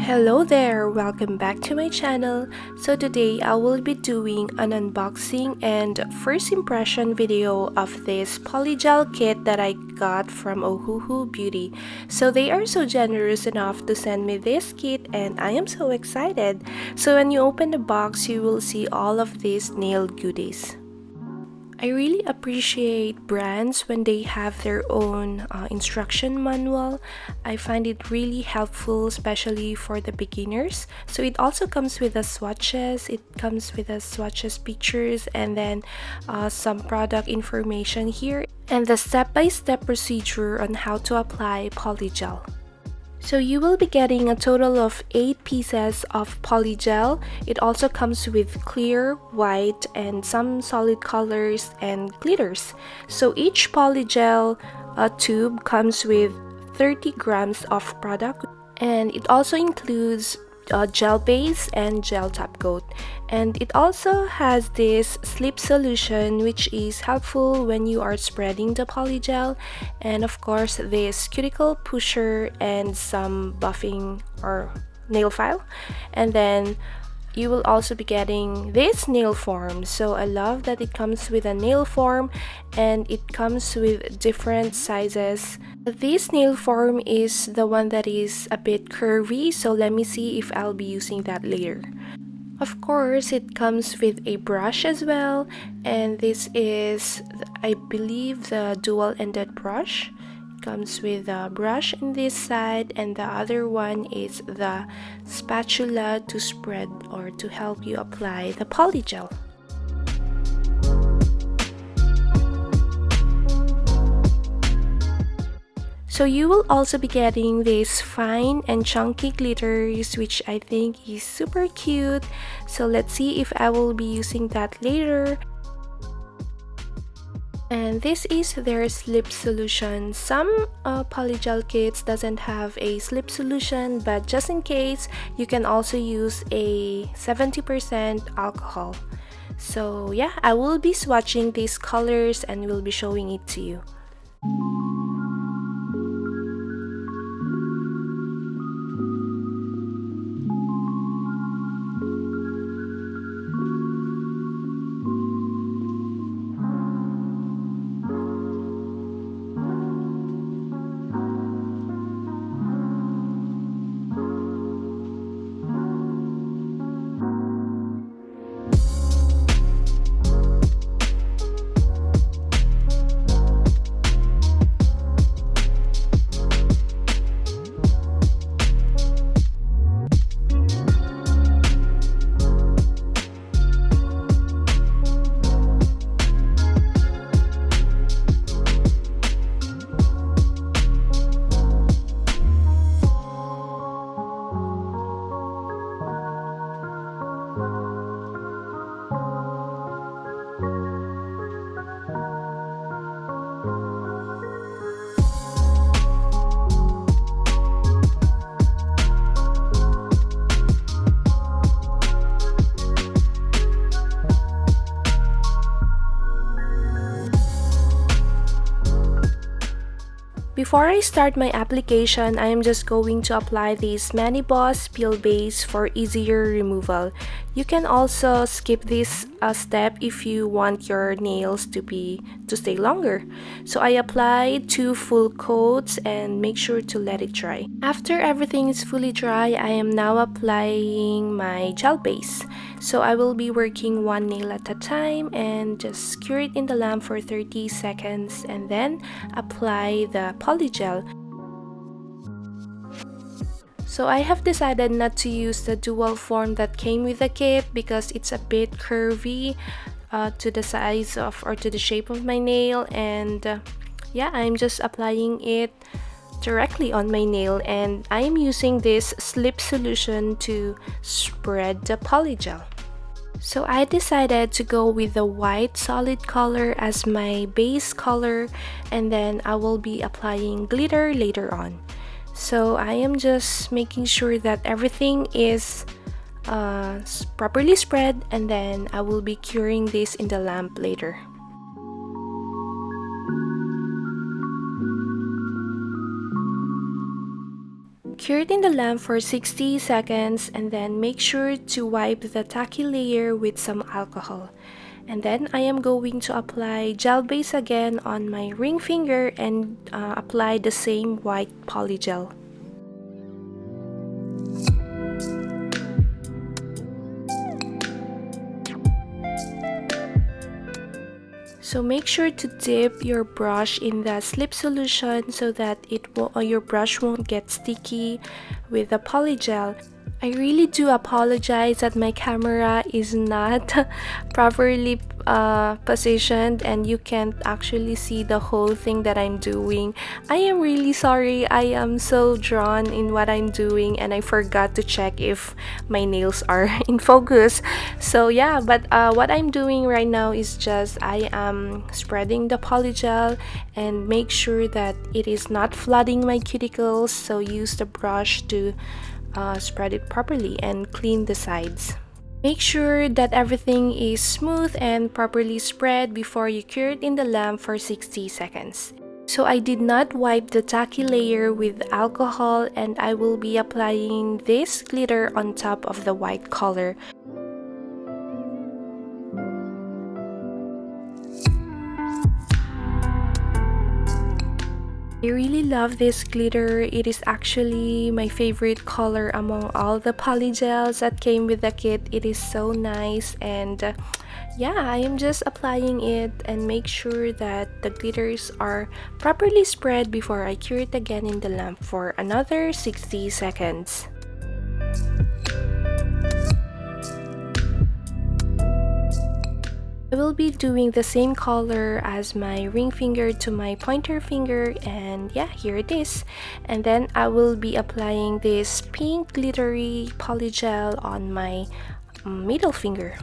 Hello there, welcome back to my channel. So today I will be doing an unboxing and first impression video of this polygel kit that I got from Ohuhu Beauty. So they are so generous enough to send me this kit and I am so excited. So when you open the box, you will see all of these nail goodies. I really appreciate brands when they have their own instruction manual. I find it really helpful, especially for the beginners. So it also comes with the swatches, pictures, and then some product information here, and the step-by-step procedure on how to apply polygel. So you will be getting a total of 8 pieces of polygel. It also comes with clear, white, and some solid colors and glitters. So each polygel tube comes with 30 grams of product, and it also includes gel base and gel top coat, and it also has this slip solution which is helpful when you are spreading the polygel, and of course this cuticle pusher and some buffing or nail file, and then you will also be getting this nail form. So I love that it comes with a nail form and it comes with different sizes. This nail form is the one that is a bit curvy, so let me see if I'll be using that later. Of course, it comes with a brush as well, and this is, I believe, the dual-ended brush. Comes with a brush in this side, and the other one is the spatula to spread or to help you apply the polygel. So you will also be getting these fine and chunky glitters, which I think is super cute. So let's see if I will be using that later. And this is their slip solution. Some polygel kits doesn't have a slip solution, but just in case, you can also use a 70% alcohol. So yeah, I will be swatching these colors and will be showing it to you. Before I start my application, I am just going to apply this Mani Boss Peel Base for easier removal. You can also skip this step if you want your nails to stay longer. So I applied 2 full coats and make sure to let it dry. After everything is fully dry, I am now applying my gel base. So I will be working one nail at a time and just cure it in the lamp for 30 seconds and then apply the polygel. So I have decided not to use the dual form that came with the kit because it's a bit curvy to the size of or to the shape of my nail, and yeah, I'm just applying it directly on my nail, and I am using this slip solution to spread the polygel. So I decided to go with the white solid color as my base color, and then I will be applying glitter later on. So I am just making sure that everything is properly spread, and then I will be curing this in the lamp later. Cure it in the lamp for 60 seconds and then make sure to wipe the tacky layer with some alcohol. And then I am going to apply gel base again on my ring finger and apply the same white polygel. So make sure to dip your brush in the slip solution so that your brush won't get sticky with the polygel. I really do apologize that my camera is not properly positioned and you can't actually see the whole thing that I'm doing. I am really sorry. I am so drawn in what I'm doing and I forgot to check if my nails are in focus. So yeah, but what I'm doing right now is just I am spreading the polygel and make sure that it is not flooding my cuticles. So use the brush to spread it properly and clean the sides. Make sure that everything is smooth and properly spread before you cure it in the lamp for 60 seconds. So I did not wipe the tacky layer with alcohol and I will be applying this glitter on top of the white color. I really love this glitter. It is actually my favorite color among all the polygels that came with the kit. It is so nice and yeah, I am just applying it and make sure that the glitters are properly spread before I cure it again in the lamp for another 60 seconds. I will be doing the same color as my ring finger to my pointer finger and yeah, here it is. And then I will be applying this pink glittery polygel on my middle finger.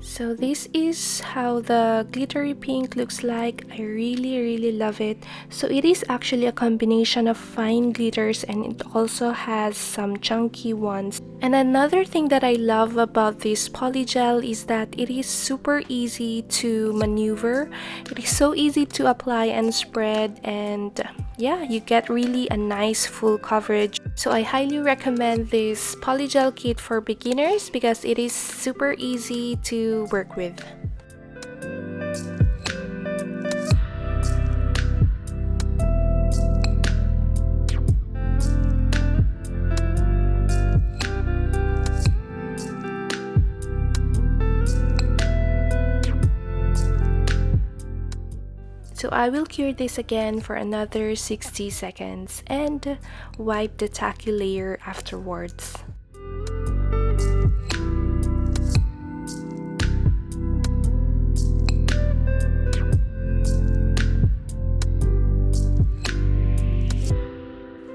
So this is how the glittery pink looks like. I really love it. So it is actually a combination of fine glitters and it also has some chunky ones. And another thing that I love about this polygel is that it is super easy to maneuver. It is so easy to apply and spread and yeah, you get really a nice full coverage. So I highly recommend this polygel kit for beginners because it is super easy to work with. So I will cure this again for another 60 seconds and wipe the tacky layer afterwards.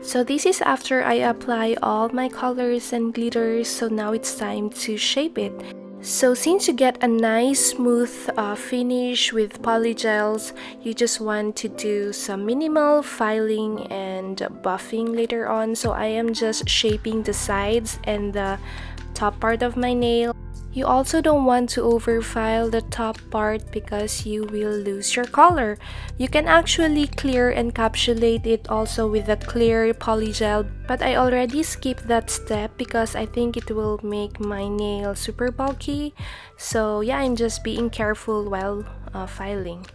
So this is after I apply all my colors and glitters, so now it's time to shape it. So since you get a nice smooth finish with polygels, you just want to do some minimal filing and buffing later on. So I am just shaping the sides and the top part of my nail. You also don't want to overfile the top part because you will lose your color. You can actually clear encapsulate it also with a clear polygel, but I already skipped that step because I think it will make my nail super bulky. So yeah, I'm just being careful while filing.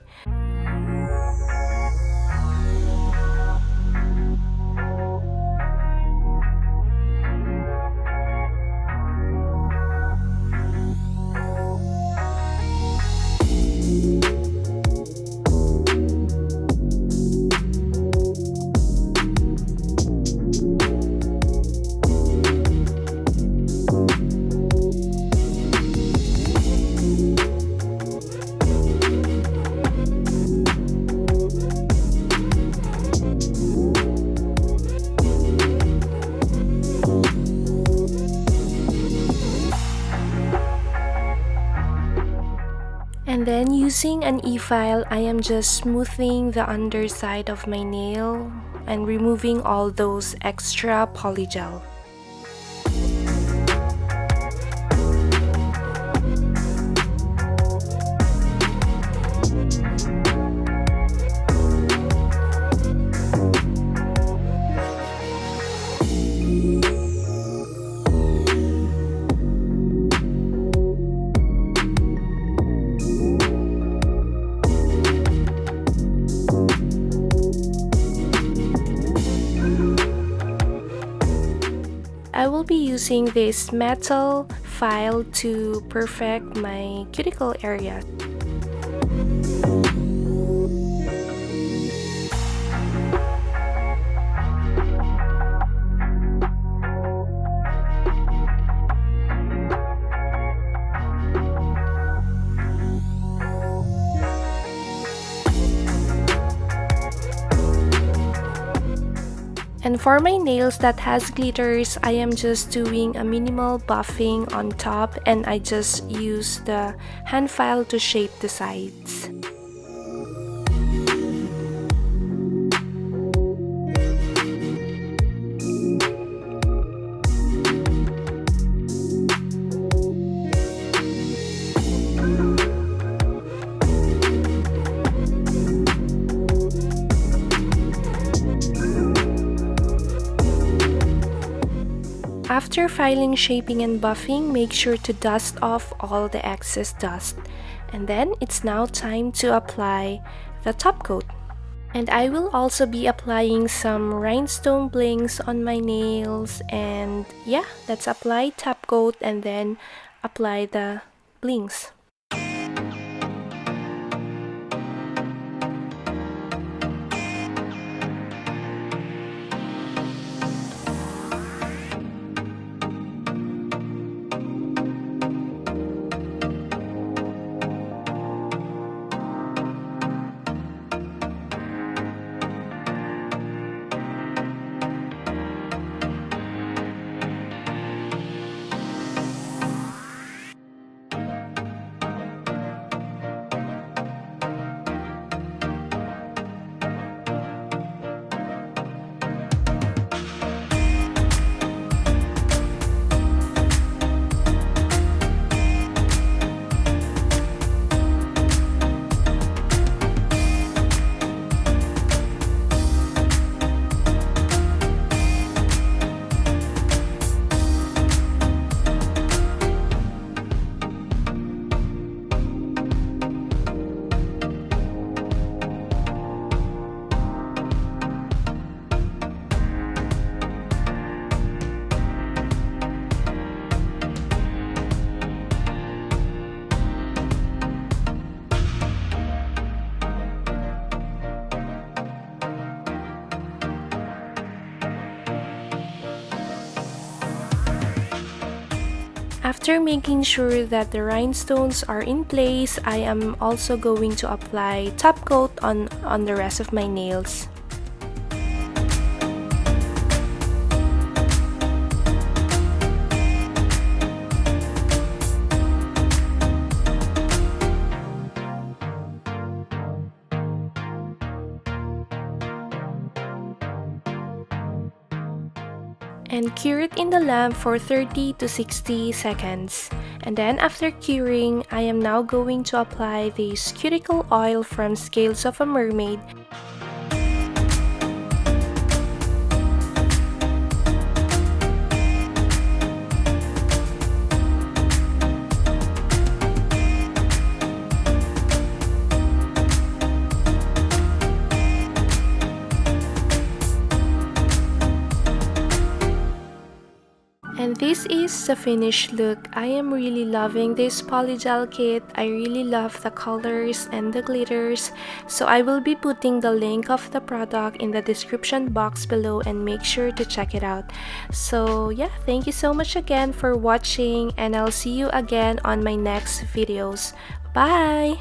And then using an e-file, I am just smoothing the underside of my nail and removing all those extra polygel. be using this metal file to perfect my cuticle area. And for my nails that has glitters, I am just doing a minimal buffing on top, and I just use the hand file to shape the sides. After filing, shaping, and buffing, make sure to dust off all the excess dust. And then it's now time to apply the top coat. And I will also be applying some rhinestone blings on my nails. And yeah, let's apply top coat and then apply the blings. After making sure that the rhinestones are in place, I am also going to apply top coat on the rest of my nails. And cure it in the lamp for 30 to 60 seconds. And then after curing, I am now going to apply this cuticle oil from Scales of a Mermaid. And this is the finished look. I am really loving this polygel kit. I really love the colors and the glitters. So I will be putting the link of the product in the description box below, and make sure to check it out. So yeah, thank you so much again for watching, and I'll see you again on my next videos. Bye!